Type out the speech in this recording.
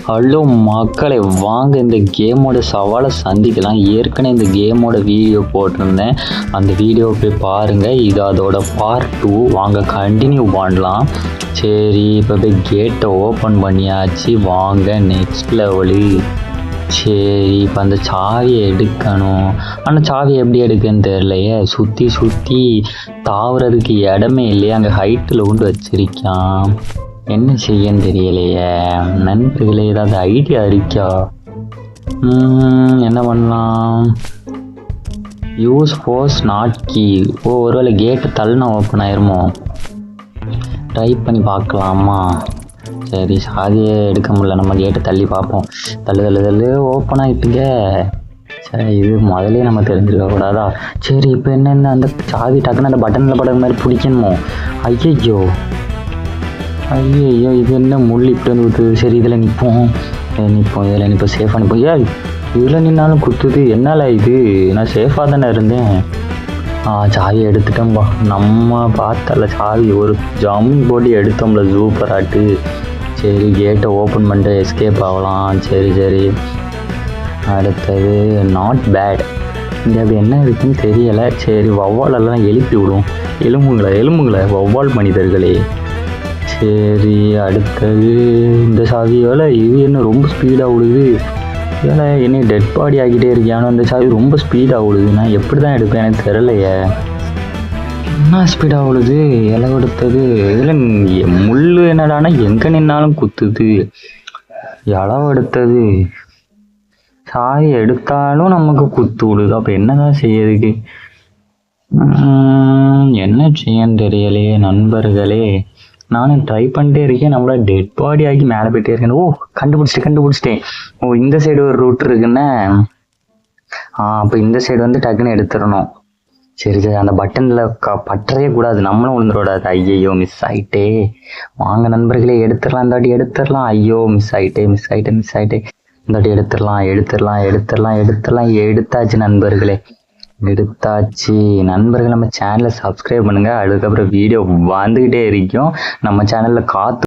Hello மக்களை, வாங்க இந்த கேமோட சவாலை சந்திக்கலாம். ஏற்கனவே இந்த கேமோட வீடியோ போட்டிருந்தேன், அந்த வீடியோ போய் பாருங்கள். இது அதோட பார்ட் 2. வாங்க கண்டினியூ பண்ணலாம். சரி, இப்போ போய் கேட்டை ஓப்பன் பண்ணியாச்சு. வாங்க நெக்ஸ்ட் லெவலு. சரி, இப்போ அந்த சாவியை எடுக்கணும். ஆனால் சாவியை எப்படி எடுக்குன்னு தெரியலையே. சுற்றி தாவுறதுக்கு இடமே இல்லையே. அங்கே ஹைட்டில் கொண்டு வச்சிருக்கான். என்ன செய்யன்னு தெரியலையே. நண்பர்களே, ஏதாவது ஐடியா இருக்கா? என்ன பண்ணலாம்? Use force not key. ஒருவேளை கேட்டு தள்ளுனா ஓப்பன் ஆயிருமோ? ட்ரை பண்ணி பார்க்கலாமா? சரி, சாதியே எடுக்க முடியல. நம்ம கேட்டு தள்ளி பார்ப்போம். தள்ளு ஓப்பன் ஆகிட்டுங்க. சரி, இது முதலே நம்ம தெரிஞ்சுக்க கூடாதா? சரி, இப்போ என்னென்ன அந்த சாவி டக்குன்னு அந்த பட்டனில் படுற மாதிரி பிடிக்கணுமோ? ஐயோ, இது என்ன முள் இப்படி வந்து குத்துது? சரி, இதில் நிற்போம். இதில் நிற்போம், சேஃபாக நிற்போம். இதில் நின்னாலும் குத்துது. என்னால் இது நான் சேஃபாக தானே இருந்தேன். சாவி எடுத்துட்டோம்பா. நம்ம பார்த்தல சாவி ஒரு ஜம்மிங் போட்டு எடுத்தோம்ல, சூப்பராட்டு. சரி, கேட்டை ஓப்பன் பண்ணிட்டு எஸ்கேப் ஆகலாம். சரி, அடுத்தது நாட் பேட். இங்கே அப்படி என்ன இருக்குன்னு தெரியலை. சரி, வௌவாலெல்லாம் எழுப்பி விடும். எலும்புங்களை வௌவால் மனிதர்களே. சரி, அடுத்தது இந்த சாவியால் இது என்ன ரொம்ப ஸ்பீடாக விடுது. ஏன்னா என்ன டெட் பாடி ஆகிட்டே இருக்கியானோ. அந்த சாவி ரொம்ப ஸ்பீடாக விடுது. நான் எப்படி தான் எடுப்பேன் எனக்கு தெரியலையே. என்ன ஸ்பீடாக விடுது. இலவெடுத்தது இதில் முள் என்னடானா எங்கே நின்னாலும் குத்துது. இலவெடுத்தது சாவி எடுத்தாலும் நமக்கு குத்து விடுது. அப்போ என்னதான் செய்யறதுக்கு? என்ன செய்யன்னு தெரியலையே நண்பர்களே. நானும் ட்ரை பண்ணிட்டே இருக்கேன். நம்மள டெட் பாடி ஆகி மேலே போயிட்டே இருக்கேன். கண்டுபிடிச்சிட்டேன். இந்த சைடு ஒரு ரூட் இருக்குன்னு. அப்போ இந்த சைடு வந்து டக்குன்னு எடுத்துடணும். சரி, அந்த பட்டனில் பற்றவே கூடாது. நம்மளும் விழுந்துடக்கூடாது. ஐயோ, மிஸ் ஆகிட்டே. வாங்க நண்பர்களே, எடுத்துடலாம். இந்த வாட்டி எடுத்துடலாம். ஐயோ, மிஸ் ஆகிட்டே. இந்த வாட்டி எடுத்துடலாம். எடுத்தாச்சு நண்பர்களே, எடுத்தாச்சு. நண்பர்கள், நம்ம சேனலை சப்ஸ்கிரைப் பண்ணுங்கள். அதுக்கப்புறம் வீடியோ வந்துக்கிட்டே இருக்கும். நம்ம சேனலில் காத்து